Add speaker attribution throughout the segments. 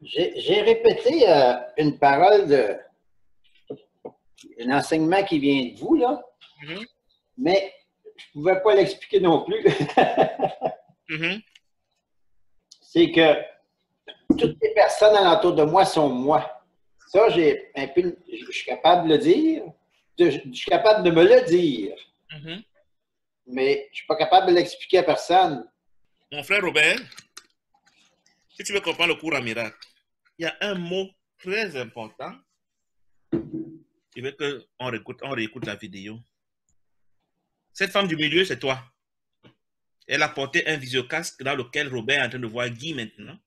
Speaker 1: J'ai répété une parole un enseignement qui vient de vous, là, mais je ne pouvais pas l'expliquer non plus. C'est que toutes les personnes alentour de moi sont moi. Ça, je suis capable de le dire, je suis capable de me le dire, mais je ne suis pas capable de l'expliquer à personne.
Speaker 2: Mon frère Robert, si tu veux comprendre le cours en miracle, il y a un mot très important. Je veux qu'on réécoute la vidéo. Cette femme du milieu, c'est toi. Elle a porté un visiocasque dans lequel Robert est en train de voir Guy maintenant.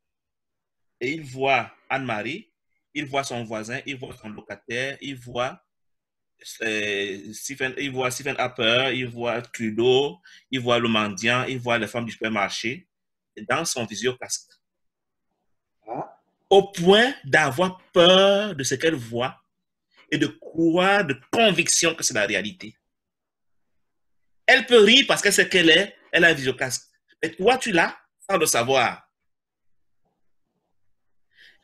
Speaker 2: Et il voit Anne-Marie, il voit son voisin, il voit son locataire, il voit Stephen Harper, il voit Trudeau, il voit le mendiant, il voit les femmes du supermarché dans son visiocasque. Au point d'avoir peur de ce qu'elle voit et de croire de conviction que c'est la réalité. Elle peut rire parce qu'elle sait qu'elle est, elle a un visiocasque. Mais toi, tu l'as sans le savoir.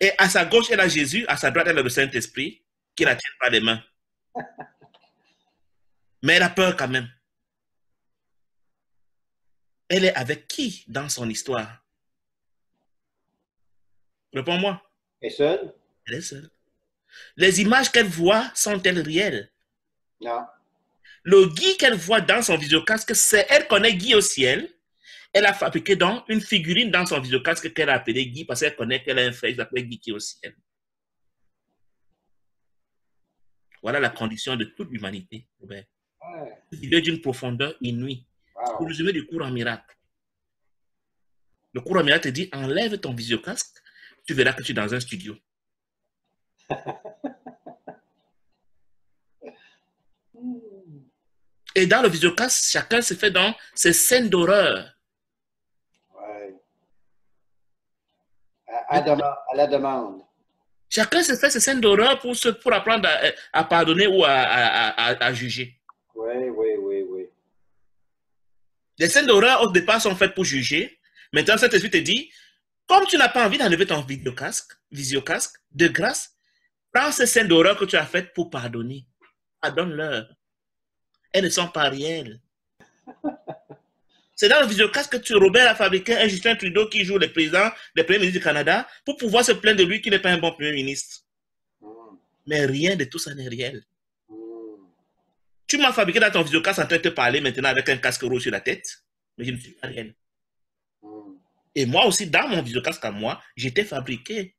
Speaker 2: Et à sa gauche, elle a Jésus, à sa droite, elle a le Saint-Esprit qui la tient par les mains. Mais elle a peur quand même. Elle est avec qui dans son histoire? Réponds-moi.
Speaker 1: Elle est seule?
Speaker 2: Elle est seule. Les images qu'elle voit sont-elles réelles?
Speaker 1: Non.
Speaker 2: Le Guy qu'elle voit dans son visiocasque, elle connaît Guy au ciel. Elle a fabriqué donc une figurine dans son visiocasque qu'elle a appelée Guy parce qu'elle connaît qu'elle a un frère qui s'appelle Guy qui est au ciel. Voilà la condition de toute l'humanité. Il est d'une profondeur inouïe. C'est le résumé du cours en miracle. Le cours en miracle te dit, enlève ton visiocasque, tu verras que tu es dans un studio. Et dans le visiocasque, chacun se fait dans ses scènes d'horreur.
Speaker 1: Ouais. À la demande.
Speaker 2: Chacun se fait ses scènes d'horreur pour apprendre à pardonner ou à juger.
Speaker 1: Oui.
Speaker 2: Les scènes d'horreur, au départ, sont faites pour juger. Maintenant, cet esprit te dit, comme tu n'as pas envie d'enlever ton visiocasque, de grâce, prends ces scènes d'horreur que tu as faites pour pardonner. Pardonne-leur. Elles ne sont pas réelles. C'est dans le visiocasque que Robert a fabriqué un Justin Trudeau qui joue le président, le premier ministre du Canada, pour pouvoir se plaindre de lui qui n'est pas un bon premier ministre. Mais rien de tout ça n'est réel. Tu m'as fabriqué dans ton visiocasque en train de te parler maintenant avec un casque rouge sur la tête, mais je ne suis pas réel. Et moi aussi, dans mon visiocasque à moi, j'étais fabriqué.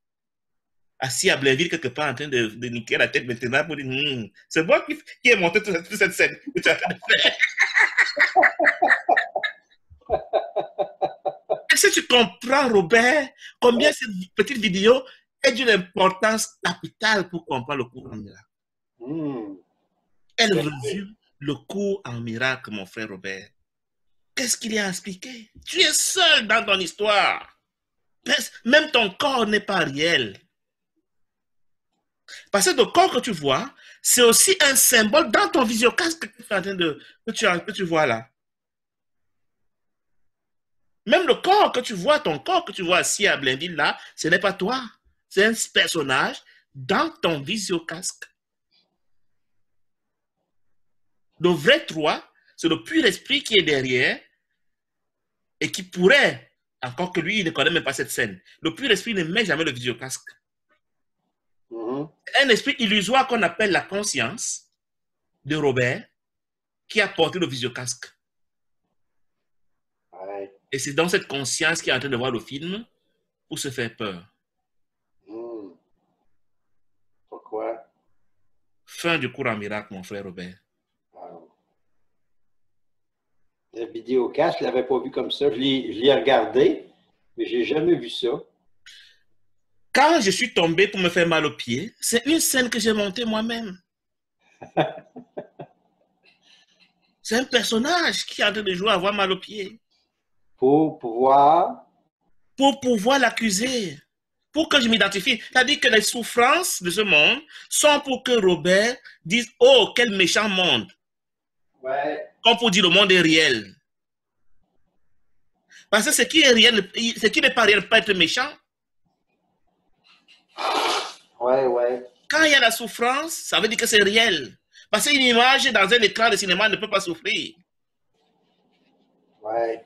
Speaker 2: Assis à Blainville, quelque part, en train de niquer la tête maintenant pour dire c'est moi qui ai monté toute cette scène que tu es en train de faire. Est-ce que tu comprends, Robert, combien cette petite vidéo est d'une importance capitale pour comprendre le cours en miracle? Elle résume le cours en miracle, mon frère Robert. Qu'est-ce qu'il y a à expliquer? Tu es seul dans ton histoire. Même ton corps n'est pas réel. Parce que le corps que tu vois, c'est aussi un symbole dans ton visiocasque que tu vois là. Même le corps que tu vois, ton corps que tu vois assis à Blainville là, ce n'est pas toi. C'est un personnage dans ton visiocasque. Le vrai toi, c'est le pur esprit qui est derrière et qui pourrait, encore que lui, il ne connaît même pas cette scène. Le pur esprit ne met jamais le visiocasque. Un esprit illusoire qu'on appelle la conscience de Robert qui a porté le visiocasque. Et c'est dans cette conscience qui est en train de voir le film pour se faire peur.
Speaker 1: Pourquoi?
Speaker 2: Fin du cours en miracle, mon frère Robert.
Speaker 1: La vidéocast, je ne l'avais pas vu comme ça. Je l'ai regardé, mais je n'ai jamais vu ça.
Speaker 2: Quand je suis tombé pour me faire mal aux pieds, c'est une scène que j'ai montée moi-même. C'est un personnage qui est en train de jouer à avoir mal aux pieds.
Speaker 1: Pour pouvoir
Speaker 2: l'accuser. Pour que je m'identifie. C'est-à-dire que les souffrances de ce monde sont pour que Robert dise « Oh, quel méchant monde !» Comme pour dire « Le monde est réel ». Parce que ce qui est réel, ce qui n'est pas réel, peut être méchant. Quand il y a la souffrance, ça veut dire que c'est réel. Parce qu'une image dans un écran de cinéma ne peut pas souffrir.
Speaker 1: Ouais.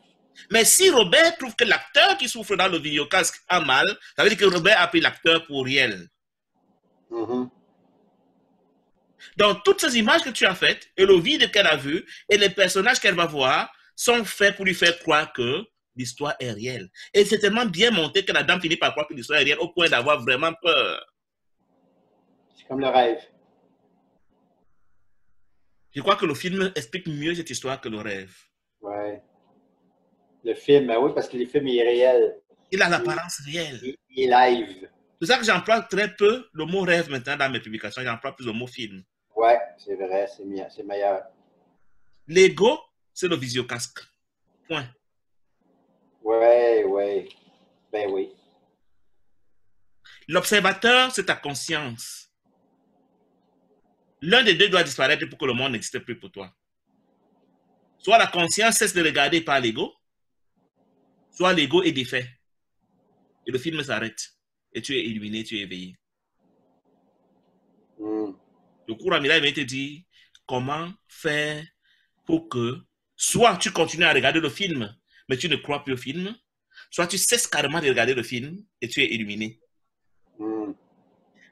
Speaker 2: Mais si Robert trouve que l'acteur qui souffre dans le vidéocasque a mal, ça veut dire que Robert a pris l'acteur pour réel. Donc, toutes ces images que tu as faites, et le vide qu'elle a vu, et les personnages qu'elle va voir, sont faits pour lui faire croire que l'histoire est réelle. Et c'est tellement bien monté que la dame finit par croire que l'histoire est réelle au point d'avoir vraiment peur.
Speaker 1: C'est comme le rêve.
Speaker 2: Je crois que le film explique mieux cette histoire que le rêve.
Speaker 1: Ouais. Le film, oui, parce que le film est réel.
Speaker 2: Il a l'apparence réelle.
Speaker 1: Il est live.
Speaker 2: C'est ça que j'emploie très peu le mot rêve maintenant dans mes publications. J'emploie plus le mot film.
Speaker 1: Ouais, c'est vrai, c'est meilleur.
Speaker 2: L'ego, c'est le visiocasque. Point.
Speaker 1: Ouais, ouais. Ben oui.
Speaker 2: L'observateur, c'est ta conscience. L'un des deux doit disparaître pour que le monde n'existe plus pour toi. Soit la conscience cesse de regarder par l'ego, soit l'ego est défait. Et le film s'arrête. Et tu es illuminé, tu es éveillé. Le cours Amira va te dire comment faire pour que soit tu continues à regarder le film, mais tu ne crois plus au film, soit tu cesses carrément de regarder le film et tu es illuminé.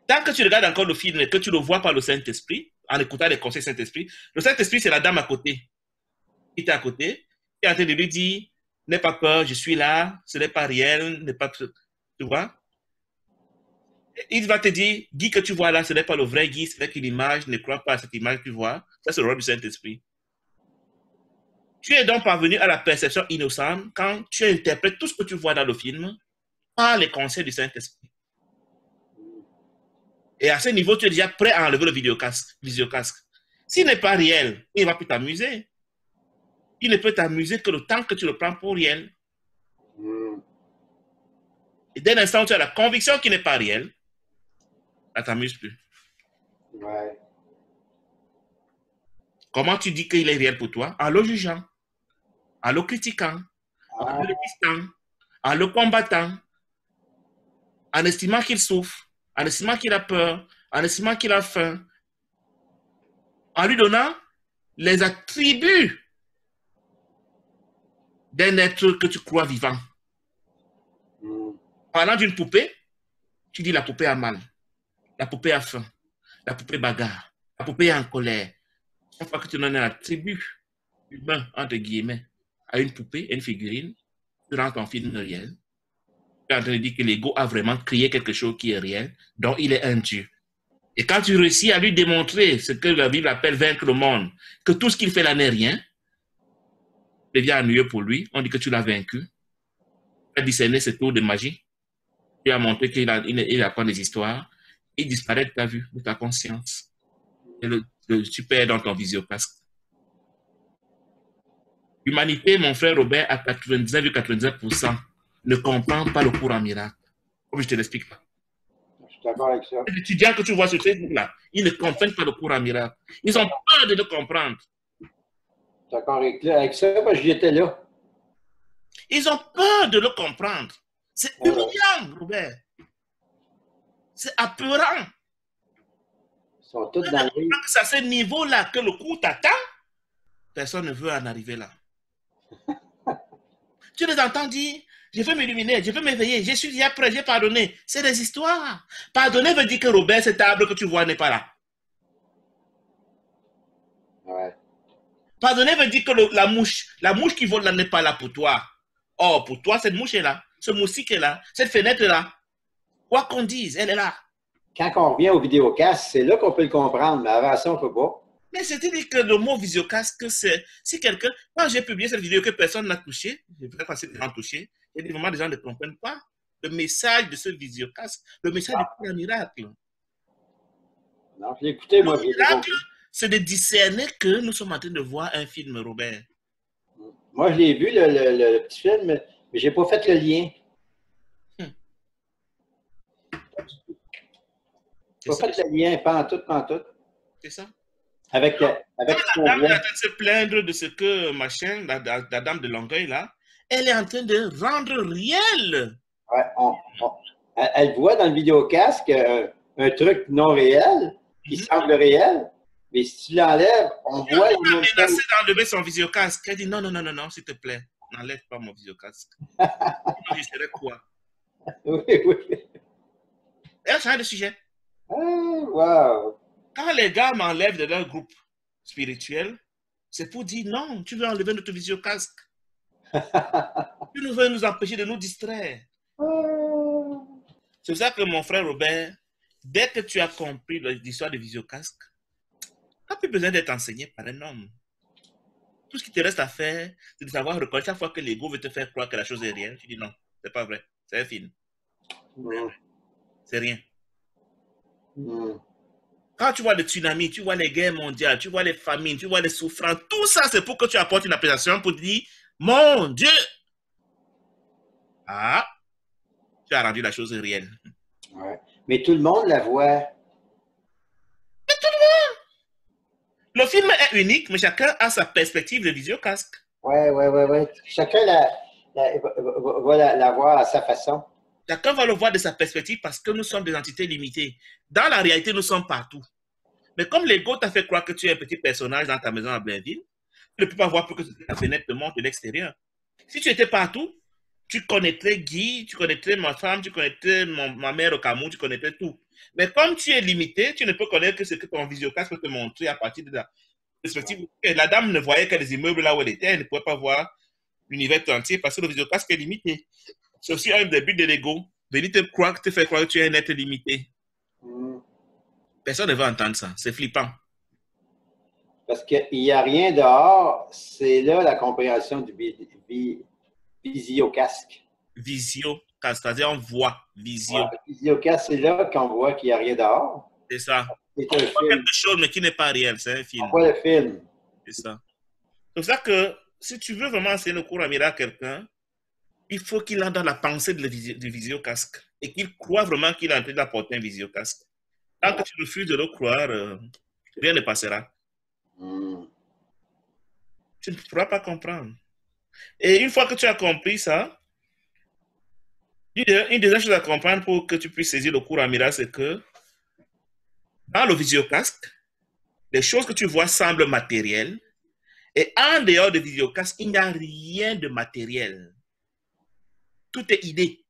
Speaker 2: Tant que tu regardes encore le film et que tu le vois par le Saint-Esprit, en écoutant les conseils du Saint-Esprit, le Saint-Esprit, c'est la dame à côté. Il est à côté, il est en train de lui dire, n'aie pas peur, je suis là, ce n'est pas réel, n'est pas... Tu vois? Il va te dire, Guy que tu vois là, ce n'est pas le vrai Guy, c'est une image, ne crois pas à cette image que tu vois. Ça, c'est le rôle du Saint-Esprit. Tu es donc parvenu à la perception innocente quand tu interprètes tout ce que tu vois dans le film par les conseils du Saint-Esprit. Et à ce niveau, tu es déjà prêt à enlever le visiocasque. S'il n'est pas réel, il ne va plus t'amuser. Il ne peut t'amuser que le temps que tu le prends pour réel. Et dès l'instant où tu as la conviction qu'il n'est pas réel, ça ne t'amuse plus.
Speaker 1: Ouais.
Speaker 2: Comment tu dis qu'il est réel pour toi? En le jugeant, en le critiquant, en le distant, en le combattant, en estimant qu'il souffre, en estimant qu'il a peur, en estimant qu'il a faim, en lui donnant les attributs d'un être que tu crois vivant. Parlant d'une poupée, tu dis la poupée a mal, la poupée a faim, la poupée bagarre, la poupée est en colère. Chaque fois que tu donnes un attribut humain, entre guillemets, à une poupée, une figurine, tu rends ton film réel. Tu es en train de dire que l'ego a vraiment créé quelque chose qui est réel, dont il est un Dieu. Et quand tu réussis à lui démontrer ce que la Bible appelle vaincre le monde, que tout ce qu'il fait là n'est rien, devient ennuyeux pour lui, on dit que tu l'as vaincu. Tu as discerné ce tour de magie. Tu as montré qu'il apprend des histoires. Il disparaît de ta vue, de ta conscience. Et tu perds dans ton visiocasque. L'humanité, mon frère Robert, à 99,99% ne comprend pas le cours en miracle. Comme je te l'explique pas.
Speaker 1: Je suis d'accord avec ça.
Speaker 2: Les étudiants que tu vois sur Facebook-là, ils ne comprennent pas le cours en miracle. Ils ont peur de le comprendre.
Speaker 1: Je suis d'accord avec ça, parce que j'étais là.
Speaker 2: Ils ont peur de le comprendre. C'est humiliant, Robert. C'est apeurant.
Speaker 1: Ils sont tous dans le livre.
Speaker 2: C'est à ce niveau-là que le cours t'attend. Personne ne veut en arriver là. Tu les entends dire, je veux m'illuminer, je veux m'éveiller, je suis déjà prêt, j'ai pardonné. C'est des histoires. Pardonner veut dire que Robert, cet arbre que tu vois n'est pas là.
Speaker 1: Ouais.
Speaker 2: Pardonner veut dire que la mouche qui vole là n'est pas là pour toi. Oh, pour toi, cette mouche est là, ce moustique est là, cette fenêtre est là. Quoi qu'on dise, elle est là.
Speaker 1: Quand on revient au vidéocast, c'est là qu'on peut le comprendre, mais avant ça, on ne peut pas.
Speaker 2: Mais c'est-à-dire que le mot visiocasque, c'est si quelqu'un, quand j'ai publié cette vidéo que personne n'a touché, je vais passer des gens touchés, il y a des moments les gens ne comprennent pas le message de ce visiocasque, le message du miracle.
Speaker 1: Non, je l'ai écouté, moi.
Speaker 2: Le miracle, c'est de discerner que nous sommes en train de voir un film, Robert.
Speaker 1: Moi, je l'ai vu, le petit film, mais je n'ai pas fait le lien. Je n'ai pas fait le lien, pas en tout.
Speaker 2: C'est ça.
Speaker 1: Avec
Speaker 2: la dame est en train de se plaindre de ce que machin, la dame de Longueuil, là, elle est en train de rendre réel.
Speaker 1: Ouais, elle voit dans le vidéocasque un truc non réel, qui semble réel, mais si tu l'enlèves, on voit...
Speaker 2: Elle m'a menacé d'enlever son visiocasque. Elle dit non, non, non, non, non, s'il te plaît, n'enlève pas mon visiocasque. Sinon, je serais quoi?
Speaker 1: Oui, oui.
Speaker 2: Elle a changé de sujet.
Speaker 1: Ah, wow.
Speaker 2: Quand les gars m'enlèvent de leur groupe spirituel, c'est pour dire non, tu veux enlever notre visiocasque. Tu veux nous empêcher de nous distraire. C'est ça que mon frère Robert, dès que tu as compris l'histoire de visiocasque, tu n'as plus besoin d'être enseigné par un homme. Tout ce qui te reste à faire, c'est de savoir reconnaître chaque fois que l'ego veut te faire croire que la chose est réelle. Tu dis non, c'est pas vrai, c'est un film. C'est rien. Quand tu vois le tsunami, tu vois les guerres mondiales, tu vois les famines, tu vois les souffrances, tout ça, c'est pour que tu apportes une appréciation pour te dire, mon Dieu! Ah, tu as rendu la chose réelle.
Speaker 1: Ouais. Mais tout le monde la voit.
Speaker 2: Mais tout le monde! Le film est unique, mais chacun a sa perspective de visiocasque.
Speaker 1: Ouais. Chacun va la voir à sa façon.
Speaker 2: Chacun va le voir de sa perspective parce que nous sommes des entités limitées. Dans la réalité, nous sommes partout. Mais comme l'ego t'a fait croire que tu es un petit personnage dans ta maison à Blainville, tu ne peux pas voir plus que la fenêtre te montre de l'extérieur. Si tu étais partout, tu connaîtrais Guy, tu connaîtrais ma femme, tu connaîtrais ma mère au Cameroun, tu connaîtrais tout. Mais comme tu es limité, tu ne peux connaître que ce que ton visiocasque peut te montrer à partir de la perspective. La dame ne voyait que les immeubles là où elle était, elle ne pouvait pas voir l'univers entier parce que le visiocasque est limité. C'est aussi un des buts de l'ego, venir te faire croire que tu es un être limité. Personne ne va entendre ça, c'est flippant.
Speaker 1: Parce qu'il n'y a rien dehors, c'est là la compréhension du visiocasque.
Speaker 2: Visiocasque, c'est-à-dire on voit, visio.
Speaker 1: Ouais, visiocasque, c'est là qu'on voit qu'il n'y a rien dehors.
Speaker 2: C'est ça.
Speaker 1: C'est
Speaker 2: on voit quelque chose, mais qui n'est pas réel, c'est un film.
Speaker 1: On voit le film.
Speaker 2: C'est ça. C'est pour ça que si tu veux vraiment enseigner le cours à miracle à quelqu'un, il faut qu'il entre dans la pensée du visiocasque et qu'il croit vraiment qu'il est en train d'apporter un visiocasque. Tant que tu refuses de le croire, rien ne passera. Tu ne pourras pas comprendre. Et une fois que tu as compris ça, une des choses à comprendre pour que tu puisses saisir le cours à miracle, c'est que dans le visiocasque, les choses que tu vois semblent matérielles et en dehors du visiocasque, il n'y a rien de matériel. Tout est idée.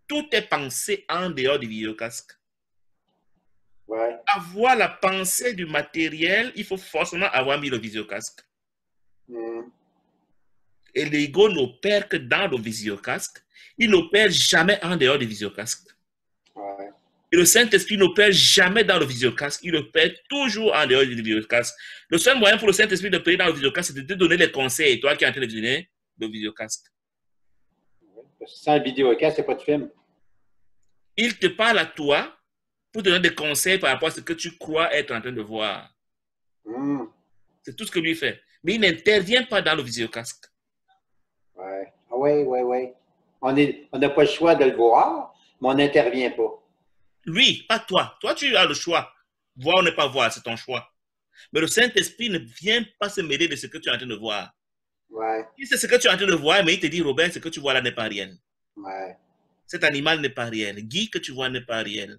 Speaker 2: Tout est pensé en dehors du visiocasque.
Speaker 1: Ouais.
Speaker 2: Avoir la pensée du matériel, il faut forcément avoir mis le visiocasque. Et l'ego n'opère que dans le visiocasque. Il n'opère jamais en dehors du visiocasque.
Speaker 1: Ouais.
Speaker 2: Et le Saint-Esprit n'opère jamais dans le visiocasque. Il opère toujours en dehors du visiocasque. Le seul moyen pour le Saint-Esprit d'opérer dans le visiocasque, c'est de te donner les conseils. Et toi qui es en train de donner le visiocasque.
Speaker 1: Sans le vidéocasque, c'est pas de film.
Speaker 2: Il te parle à toi pour te donner des conseils par rapport à ce que tu crois être en train de voir. C'est tout ce que lui fait. Mais il n'intervient pas dans le visiocasque.
Speaker 1: Ouais. Ah oui. On n'a pas le choix de le voir, mais on n'intervient pas.
Speaker 2: Lui, pas toi. Toi, tu as le choix. Voir ou ne pas voir, c'est ton choix. Mais le Saint-Esprit ne vient pas se mêler de ce que tu es en train de voir.
Speaker 1: Ouais.
Speaker 2: Si c'est ce que tu es en train de voir, mais il te dit, Robert, ce que tu vois là n'est pas réel.
Speaker 1: Ouais.
Speaker 2: Cet animal n'est pas réel. Guy que tu vois n'est pas réel.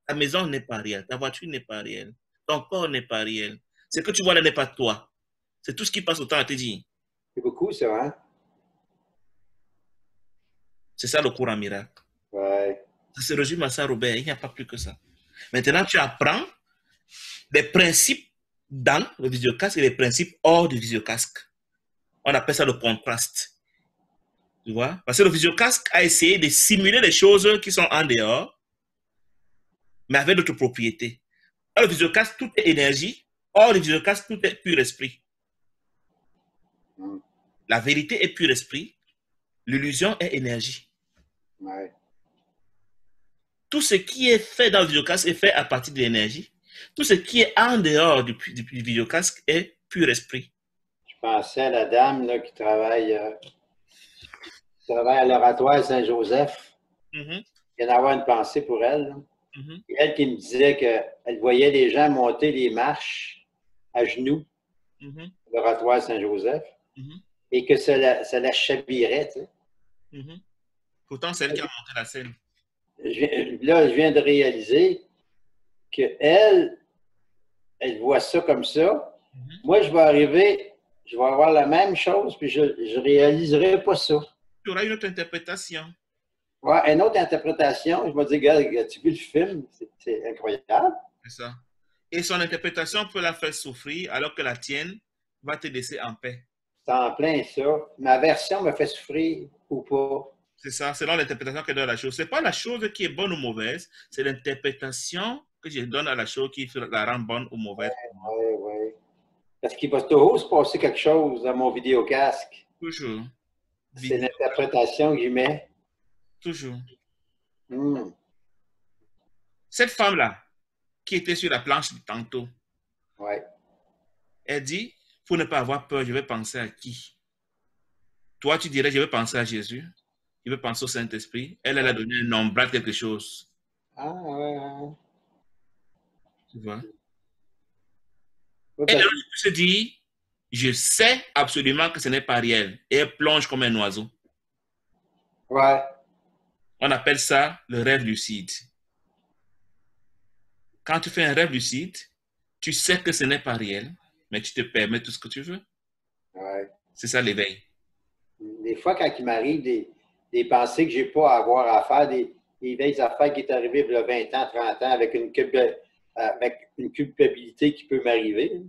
Speaker 2: Ta maison n'est pas réelle. Ta voiture n'est pas réelle. Ton corps n'est pas réel. Ce que tu vois là n'est pas toi. C'est tout ce qui passe au temps à te dire.
Speaker 1: C'est beaucoup, ça, hein?
Speaker 2: C'est ça le cours en miracle.
Speaker 1: Ouais.
Speaker 2: Ça se résume à ça, Robert. Il n'y a pas plus que ça. Maintenant, tu apprends les principes dans le visiocasque et les principes hors du visiocasque. On appelle ça le contraste. Tu vois? Parce que le visiocasque a essayé de simuler les choses qui sont en dehors, mais avec d'autres propriétés. Dans le visiocasque, tout est énergie. Hors du visiocasque, tout est pur esprit. La vérité est pur esprit. L'illusion est énergie.
Speaker 1: Ouais.
Speaker 2: Tout ce qui est fait dans le visiocasque est fait à partir de l'énergie. Tout ce qui est en dehors du visiocasque est pur esprit.
Speaker 1: Je pensais à la dame là, qui travaille à l'oratoire Saint-Joseph. Il y en a avoir une pensée pour elle. Et elle qui me disait qu'elle voyait les gens monter les marches à genoux à l'oratoire Saint-Joseph et que ça la chavirait. Tu sais.
Speaker 2: Pourtant, c'est elle qui a monté la scène.
Speaker 1: Je viens de réaliser qu'elle, elle voit ça comme ça. Moi, je vais arriver, je vais avoir la même chose, puis je ne réaliserai pas ça.
Speaker 2: Tu auras une autre interprétation.
Speaker 1: Ouais, une autre interprétation, je vais dire, regarde, as-tu vu le film? C'est incroyable.
Speaker 2: C'est ça. Et son interprétation peut la faire souffrir, alors que la tienne va te laisser en paix.
Speaker 1: C'est en plein ça. Ma version me fait souffrir ou pas.
Speaker 2: C'est ça, selon l'interprétation qu'elle donne à la chose. Ce n'est pas la chose qui est bonne ou mauvaise, c'est l'interprétation que je donne à la chose qui la rend bonne ou mauvaise.
Speaker 1: Oui. Parce qu'il va toujours se passer quelque chose dans mon vidéocasque.
Speaker 2: Toujours.
Speaker 1: C'est l'interprétation que j'y mets.
Speaker 2: Toujours.
Speaker 1: Mm.
Speaker 2: Cette femme-là, qui était sur la planche tantôt,
Speaker 1: ouais.
Speaker 2: Elle dit, pour ne pas avoir peur, je vais penser à qui? Toi, tu dirais, je vais penser à Jésus. Je vais penser au Saint-Esprit. Elle a donné un nombre de quelque chose.
Speaker 1: Ah, ouais.
Speaker 2: Tu vois? Elle se dit, je sais absolument que ce n'est pas réel. Et elle plonge comme un oiseau.
Speaker 1: Ouais.
Speaker 2: On appelle ça le rêve lucide. Quand tu fais un rêve lucide, tu sais que ce n'est pas réel, mais tu te permets tout ce que tu veux.
Speaker 1: Ouais.
Speaker 2: C'est ça l'éveil.
Speaker 1: Des fois, quand il m'arrive des pensées que je n'ai pas à avoir à faire, des vieilles affaires qui est arrivées il y a 20 ans, 30 ans, avec une culpabilité qui peut m'arriver,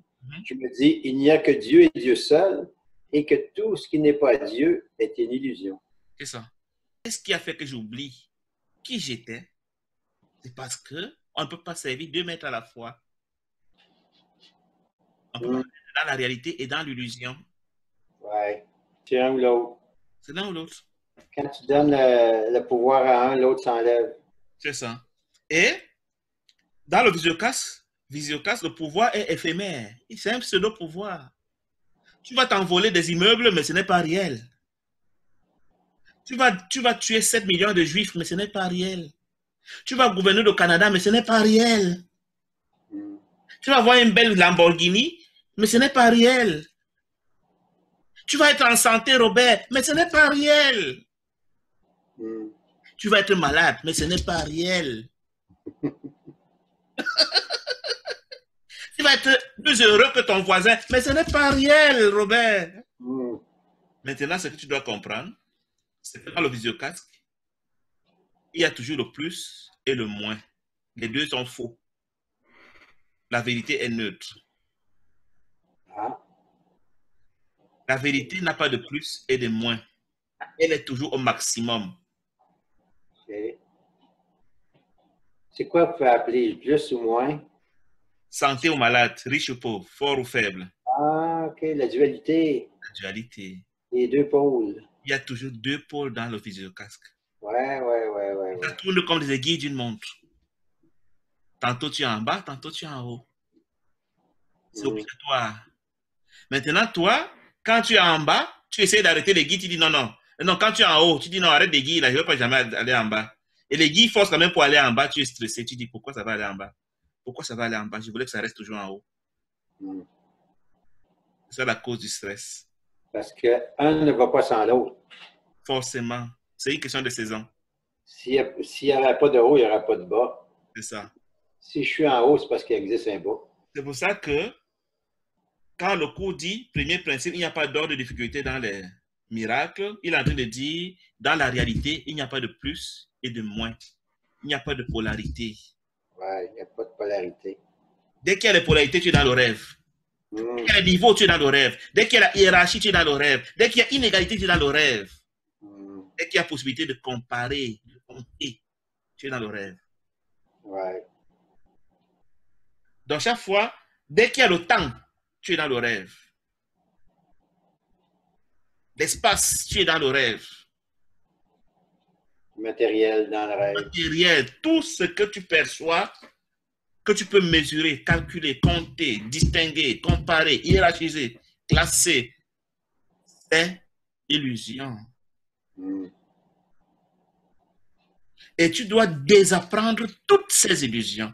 Speaker 1: je me dis, il n'y a que Dieu et Dieu seul, et que tout ce qui n'est pas Dieu est une illusion.
Speaker 2: C'est ça. Qu'est-ce qui a fait que j'oublie qui j'étais? C'est parce qu'on ne peut pas servir 2 maîtres à la fois. On peut pas être dans la réalité et dans l'illusion.
Speaker 1: Oui, c'est un ou l'autre.
Speaker 2: C'est l'un ou l'autre.
Speaker 1: Quand tu donnes le pouvoir à un, l'autre s'enlève.
Speaker 2: C'est ça. Et dans le visiocast, le pouvoir est éphémère. C'est un pseudo-pouvoir. Tu vas t'envoler des immeubles, mais ce n'est pas réel. Tu vas tuer 7 millions de juifs, mais ce n'est pas réel. Tu vas gouverner le Canada, mais ce n'est pas réel. Tu vas avoir une belle Lamborghini, mais ce n'est pas réel. Tu vas être en santé, Robert, mais ce n'est pas réel. Tu vas être malade, mais ce n'est pas réel. Tu vas être plus heureux que ton voisin, mais ce n'est pas réel, Robert. Maintenant, ce que tu dois comprendre, c'est que dans le visiocasque, il y a toujours le plus et le moins. Les deux sont faux. La vérité est neutre. La vérité n'a pas de plus et de moins. Elle est toujours au maximum.
Speaker 1: C'est quoi vous pouvez appeler plus ou moins?
Speaker 2: Santé ou malade, riche ou pauvre, fort ou faible.
Speaker 1: Ah, OK, la dualité.
Speaker 2: La dualité.
Speaker 1: Les deux pôles.
Speaker 2: Il y a toujours 2 pôles dans le visiocasque.
Speaker 1: Ouais.
Speaker 2: Ça tourne comme les aiguilles d'une montre. Tantôt tu es en bas, tantôt tu es en haut. C'est obligatoire. Maintenant, toi, quand tu es en bas, tu essaies d'arrêter les guides, tu dis non. Non, quand tu es en haut, tu dis non, arrête les guides, là, je ne veux pas jamais aller en bas. Et les guides forcent quand même pour aller en bas, tu es stressé, tu dis pourquoi ça va aller en bas? Pourquoi ça va aller en bas? Je voulais que ça reste toujours en haut. C'est ça la cause du stress.
Speaker 1: Parce qu'un ne va pas sans l'autre.
Speaker 2: Forcément. C'est une question de saison.
Speaker 1: S'il n'y avait pas de haut, il n'y aurait pas de bas.
Speaker 2: C'est ça.
Speaker 1: Si je suis en haut, c'est parce qu'il existe un bas.
Speaker 2: C'est pour ça que quand le cours dit, premier principe, il n'y a pas d'ordre de difficulté dans les miracles, il est en train de dire, dans la réalité, il n'y a pas de plus et de moins. Il n'y a pas de polarité.
Speaker 1: Ouais, il n'y a pas de polarité.
Speaker 2: Dès qu'il y a les polarités, tu es dans le rêve. Dès qu'il y a les niveaux, tu es dans le rêve. Dès qu'il y a la hiérarchie, tu es dans le rêve. Dès qu'il y a inégalité, tu es dans le rêve. Dès qu'il y a possibilité de comparer, de compter, tu es dans le rêve.
Speaker 1: Ouais.
Speaker 2: Donc, chaque fois, dès qu'il y a le temps, tu es dans le rêve. L'espace, tu es dans le rêve.
Speaker 1: Matériel dans le rêve.
Speaker 2: Matériel, tout ce que tu perçois, que tu peux mesurer, calculer, compter, distinguer, comparer, hiérarchiser, classer, c'est illusion. Et tu dois désapprendre toutes ces illusions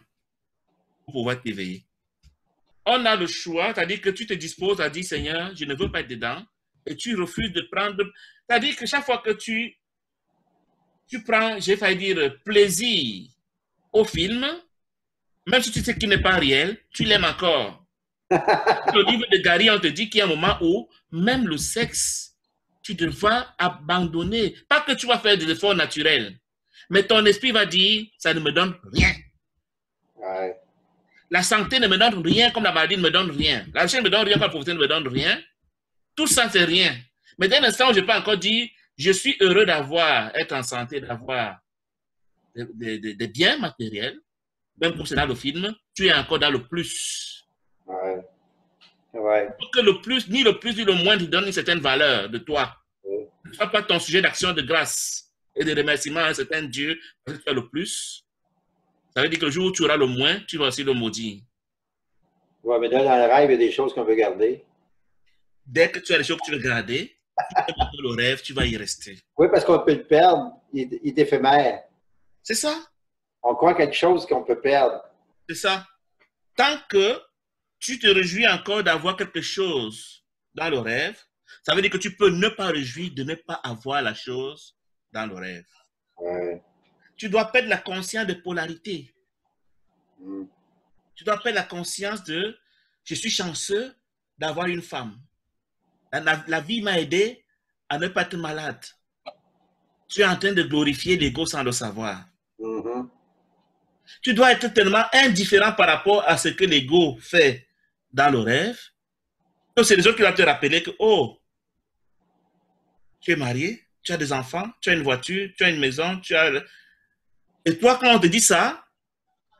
Speaker 2: pour pouvoir t'éveiller. On a le choix, c'est-à-dire que tu te disposes à dire, Seigneur, je ne veux pas être dedans, et tu refuses de prendre. C'est-à-dire que chaque fois que tu prends, j'ai failli dire, plaisir au film, Même si tu sais qu'il n'est pas réel, tu l'aimes encore. Au livre de Gary, on te dit qu'il y a un moment où même le sexe, tu devras abandonner. Pas que tu vas faire des efforts naturels, mais ton esprit va dire, ça ne me donne rien.
Speaker 1: Ouais.
Speaker 2: La santé ne me donne rien comme la maladie ne me donne rien. La recherche ne me donne rien comme la pauvreté ne me donne rien. Tout ça, c'est rien. Mais dès l'instant où je peux encore dire, je suis heureux être en santé, d'avoir des biens matériels, même pour cela, le film, tu es encore dans le plus.
Speaker 1: Ouais. Ouais.
Speaker 2: Que le plus, ni le plus, ni le moins, te donne une certaine valeur de toi. Ouais. Ne sois pas ton sujet d'action de grâce et de remerciement à un certain Dieu parce que tu as le plus. Ça veut dire que le jour où tu auras le moins, tu vas aussi le maudire.
Speaker 1: Oui, mais là, dans le rêve, il y a des choses qu'on veut garder.
Speaker 2: Dès que tu as des choses que tu veux garder, le rêve, tu vas y rester.
Speaker 1: Oui, parce qu'on peut le perdre. Il est éphémère.
Speaker 2: C'est ça.
Speaker 1: On croit quelque chose qu'on peut perdre.
Speaker 2: C'est ça. Tant que tu te réjouis encore d'avoir quelque chose dans le rêve, ça veut dire que tu peux ne pas réjouir de ne pas avoir la chose dans le rêve.
Speaker 1: Ouais.
Speaker 2: Tu dois perdre la conscience de polarité.
Speaker 1: Mm.
Speaker 2: Tu dois perdre la conscience de « je suis chanceux d'avoir une femme ». La vie m'a aidé à ne pas être malade. Tu es en train de glorifier l'ego sans le savoir.
Speaker 1: Mm-hmm.
Speaker 2: Tu dois être tellement indifférent par rapport à ce que l'ego fait dans le rêve. Donc, c'est les autres qui vont te rappeler que, oh, tu es marié, tu as des enfants, tu as une voiture, tu as une maison, tu as... Et toi, quand on te dit ça,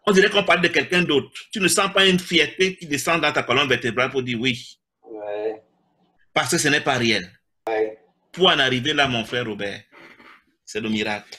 Speaker 2: on dirait qu'on parle de quelqu'un d'autre. Tu ne sens pas une fierté qui descend dans ta colonne vertébrale pour dire oui.
Speaker 1: Ouais.
Speaker 2: Parce que ce n'est pas réel.
Speaker 1: Ouais.
Speaker 2: Pour en arriver là, mon frère Robert, c'est le miracle.